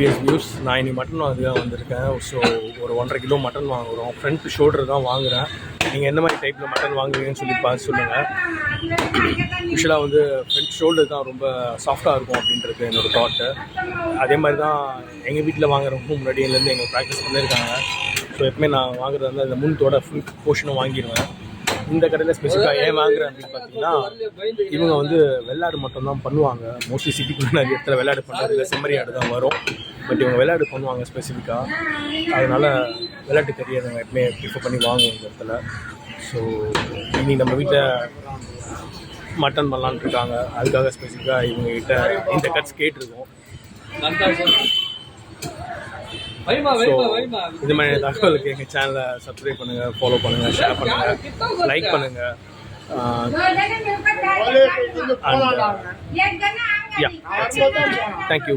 Views நான் இன்னைக்கு mutton வாங்க தான் வந்திருக்கேன். ஸோ ஒரு 1.5 கிலோ மட்டன் வாங்குகிறோம். ஃப்ரண்ட் ஷோல்டர் தான் வாங்குகிறேன். நீங்கள் எந்த மாதிரி டைப்பில் மட்டன் வாங்குவீங்கன்னு சொல்லி பார்த்து சொல்லுங்கள். யூஸ்வலாக வந்து ஃப்ரண்ட் ஷோல்டர் தான் ரொம்ப சாஃப்டாக இருக்கும் அப்படின்றது என்னோடய தாட்டு. அதே மாதிரி தான் எங்கள் வீட்டில் வாங்குறவங்க முன்னாடியிலேருந்து எங்கள் ப்ராக்டிஸ் பண்ணியிருக்காங்க. ஸோ எப்பவுமே நான் வாங்குறது வந்து அந்த முன்தோட ஃபுல் போர்ஷனும் வாங்கிடுவேன். இந்த கடையில் ஸ்பெசிஃபிக்காக ஏன் வாங்குறேன் அப்படின்னு பார்த்தீங்கன்னா, இவங்க வந்து வெள்ளாடு மட்டும் தான் பண்ணுவாங்க. மோஸ்ட்லி சிட்டிக்குள்ளே நிறைய இடத்துல வெள்ளாடு பண்ணுறது இல்லை, செம்மறி ஆடு தான் வரும். பட் இவங்க வெள்ளாடு பண்ணுவாங்க ஸ்பெசிஃபிக்காக. அதனால் வெள்ளாட்டு கறி அதை எப்பவுமே ப்ரிஃபர் பண்ணி வாங்குவோம் இந்த இடத்துல. ஸோ இனி நம்ம வீட்டில் மட்டன் பண்ணலான்னு இருக்காங்க. அதுக்காக ஸ்பெசிஃபிக்காக இவங்ககிட்ட இந்த கட்ஸ் கேட்டிருக்கோம். இந்த மாதிரி தகவலுக்கு எங்கள் சேனலை சப்ஸ்கிரைப் பண்ணுங்கள், ஃபாலோ பண்ணுங்கள், ஷேர் பண்ணுங்கள், லைக் பண்ணுங்கள். And yeah, thank you.